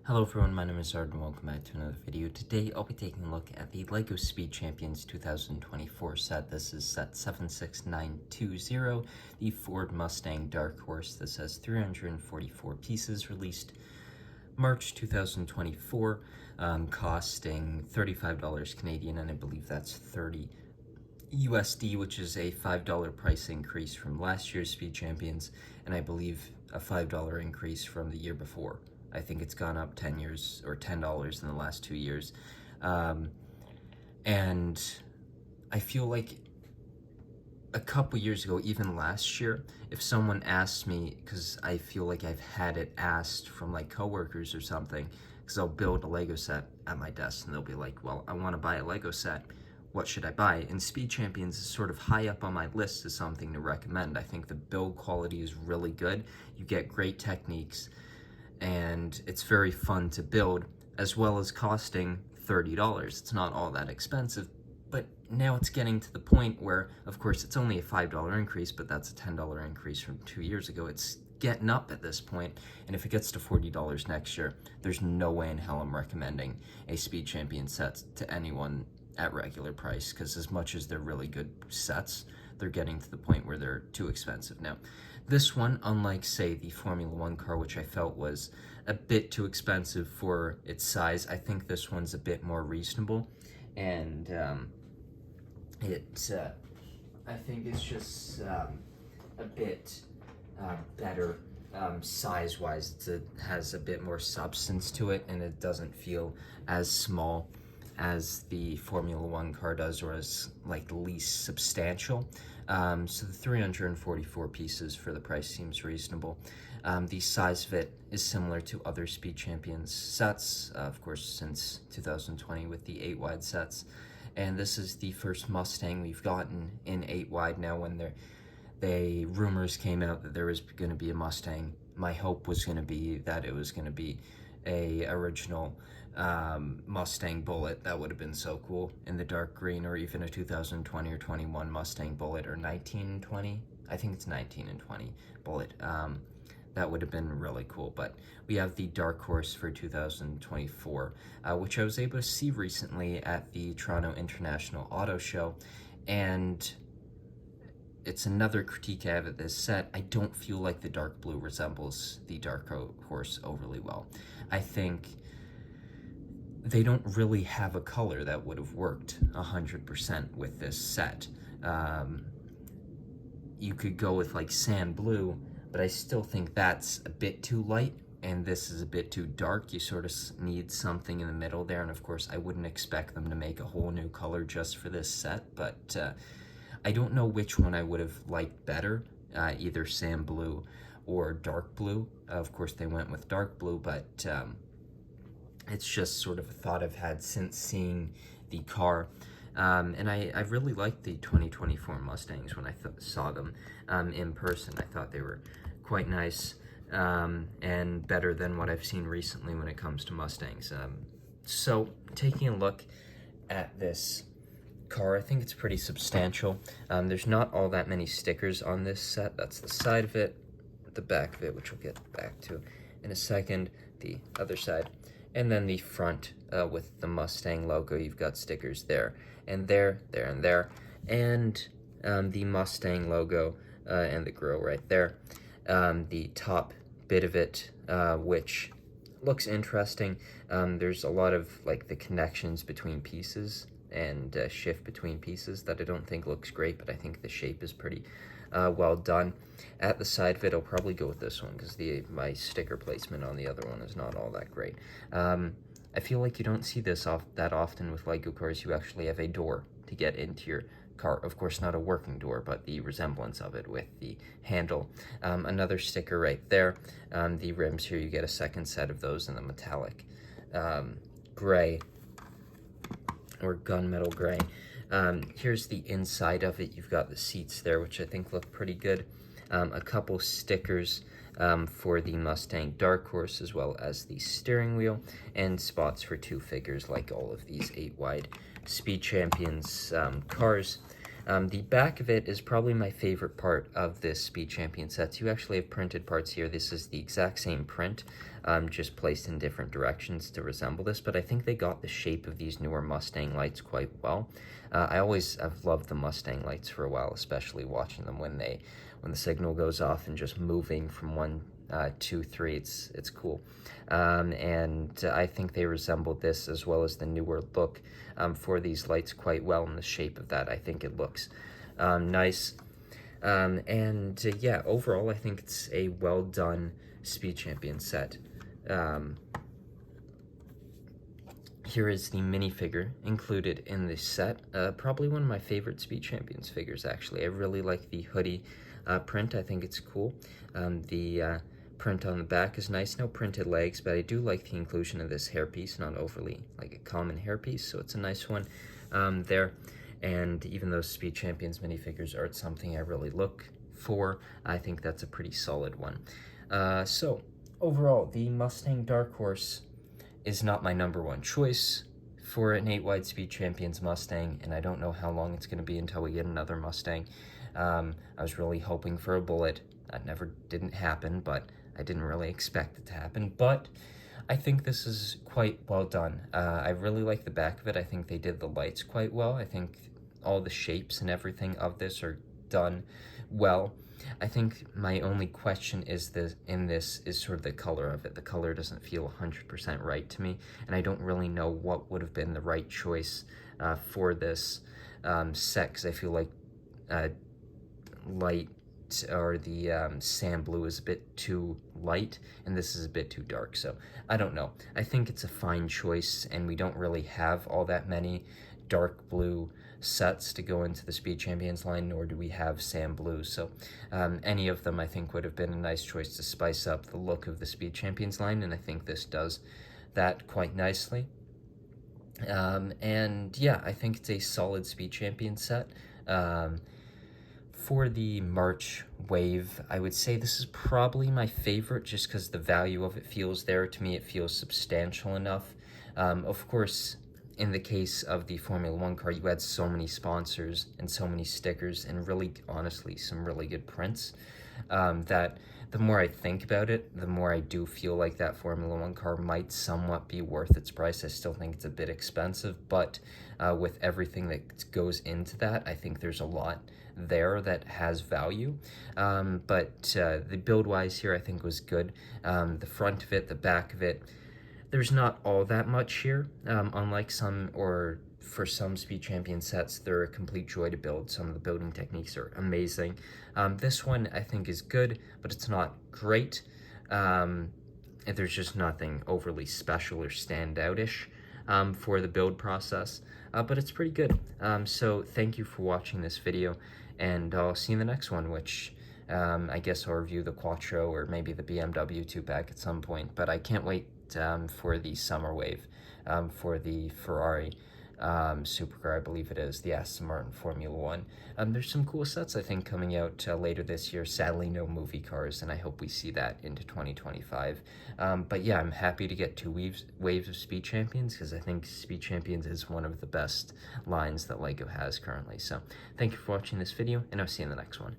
Hello everyone, my name is Ard and welcome back to another video. Today I'll be taking a look at the LEGO Speed Champions 2024 set. This is set 76920, the Ford Mustang Dark Horse. This has 344 pieces, released March 2024, costing $35 Canadian, and I believe that's 30 USD, which is a $5 price increase from last year's Speed Champions, and I believe a $5 increase from the year before. I think it's gone up 10 years or $10 in the last 2 years. And I feel like a couple years ago, even last year, if someone asked me, because I feel like I've had it asked from like coworkers or something, because I'll build a Lego set at my desk and they'll be like, well, I want to buy a Lego set. What should I buy? And Speed Champions is sort of high up on my list as something to recommend. I think the build quality is really good. You get great techniques, and it's very fun to build, as well as costing $30. It's not all that expensive, but now it's getting to the point where, of course, it's only a $5 increase, but that's a $10 increase from 2 years ago. It's getting up at this point, and if it gets to $40 next year, there's no way in hell I'm recommending a Speed Champion set to anyone at regular price, because as much as they're really good sets, they're getting to the point where they're too expensive now. This one, unlike, say, the Formula One car, which I felt was a bit too expensive for its size, I think this one's a bit more reasonable, and I think it's just a bit better size-wise. It has a bit more substance to it, and it doesn't feel as small as the Formula One car does, or as like least substantial. So the 344 pieces for the price seems reasonable. The size of it is similar to other Speed Champions sets, of course, since 2020 with the 8-wide sets. And this is the first Mustang we've gotten in 8-wide. Now, when the rumors came out that there was going to be a Mustang, my hope was going to be that it was going to be a original Mustang Bullet. That would have been so cool in the dark green, or even a 2020 or 21 Mustang Bullet, or 1920, I think it's 19 and 20 Bullet. That would have been really cool. But we have the Dark Horse for 2024, which I was able to see recently at the Toronto International Auto Show, and it's another critique I have of this set. I don't feel like the dark blue resembles the Dark Horse overly well. I think they don't really have a color that would have worked 100% with this set. You could go with like sand blue, but I still think that's a bit too light, and this is a bit too dark. You sort of need something in the middle there, and of course I wouldn't expect them to make a whole new color just for this set, but I don't know which one I would have liked better, either sand blue or dark blue. Of course they went with dark blue, but it's just sort of a thought I've had since seeing the car. And I really liked the 2024 Mustangs when I saw them in person. I thought they were quite nice, and better than what I've seen recently when it comes to Mustangs. So taking a look at this car, I think it's pretty substantial. There's not all that many stickers on this set. That's the side of it, the back of it, which we'll get back to in a second, the other side, and then the front with the Mustang logo. You've got stickers there and there, there and there, and the Mustang logo and the grill right there. The top bit of it, which looks interesting. There's a lot of like the connections between pieces and shift between pieces that I don't think looks great, but I think the shape is pretty well done. At the side of it, I'll probably go with this one because my sticker placement on the other one is not all that great. I feel like you don't see this that often with Lego cars. You actually have a door to get into your car. Of course, not a working door, but the resemblance of it with the handle. Another sticker right there. The rims here, you get a second set of those in the metallic gray, or gunmetal gray. Here's the inside of it. You've got the seats there, which I think look pretty good. A couple stickers for the Mustang Dark Horse, as well as the steering wheel, and spots for 2 figures like all of these 8-wide Speed Champions cars. The back of it is probably my favorite part of this Speed Champion set. You actually have printed parts here. This is the exact same print, just placed in different directions to resemble this, but I think they got the shape of these newer Mustang lights quite well. I always have loved the Mustang lights for a while, especially watching them when the signal goes off and just moving from 1, 2, 3. It's cool. And I think they resemble this as well as the newer look for these lights quite well in the shape of that. I think it looks nice. Yeah, overall, I think it's a well done Speed Champion set. Here is the minifigure included in this set. Probably one of my favorite Speed Champions figures, actually. I really like the hoodie print. I think it's cool. The print on the back is nice. No printed legs, but I do like the inclusion of this hairpiece, not overly like a common hairpiece, so it's a nice one there. And even though Speed Champions minifigures aren't something I really look for, I think that's a pretty solid one. So, overall, the Mustang Dark Horse is not my #1 choice for an 8-wide Speed Champions Mustang, and I don't know how long it's going to be until we get another Mustang. I was really hoping for a Bullet. That didn't happen, but I didn't really expect it to happen. But I think this is quite well done. I really like the back of it. I think they did the lights quite well. I think all the shapes and everything of this are done well. I think my only question is sort of the color of it. The color doesn't feel 100% right to me, and I don't really know what would have been the right choice for this set, because I feel like light or the sand blue is a bit too light, and this is a bit too dark, so I don't know. I think it's a fine choice, and we don't really have all that many dark blue sets to go into the Speed Champions line, nor do we have sand blue, so any of them I think would have been a nice choice to spice up the look of the Speed Champions line, and I think this does that quite nicely. And yeah, I think it's a solid Speed Champion set. For the March wave, I would say this is probably my favorite, just because the value of it feels there. To me, it feels substantial enough. Of course, in the case of the Formula 1 car, you had so many sponsors and so many stickers and really, honestly, some really good prints, that the more I think about it, the more I do feel like that Formula 1 car might somewhat be worth its price. I still think it's a bit expensive, but with everything that goes into that, I think there's a lot there that has value. But the build-wise here, I think, was good. The front of it, the back of it, there's not all that much here, unlike for some Speed Champion sets, they're a complete joy to build. Some of the building techniques are amazing. This one, I think, is good, but it's not great. There's just nothing overly special or standout-ish for the build process, but it's pretty good. So thank you for watching this video, and I'll see you in the next one, which I guess I'll review the Quattro or maybe the BMW 2-pack at some point, but I can't wait for the summer wave, for the Ferrari supercar, I believe it is, the Aston Martin Formula 1. There's some cool sets, I think, coming out later this year. Sadly, no movie cars, and I hope we see that into 2025. But yeah, I'm happy to get 2 waves of Speed Champions, because I think Speed Champions is one of the best lines that LEGO has currently. So thank you for watching this video, and I'll see you in the next one.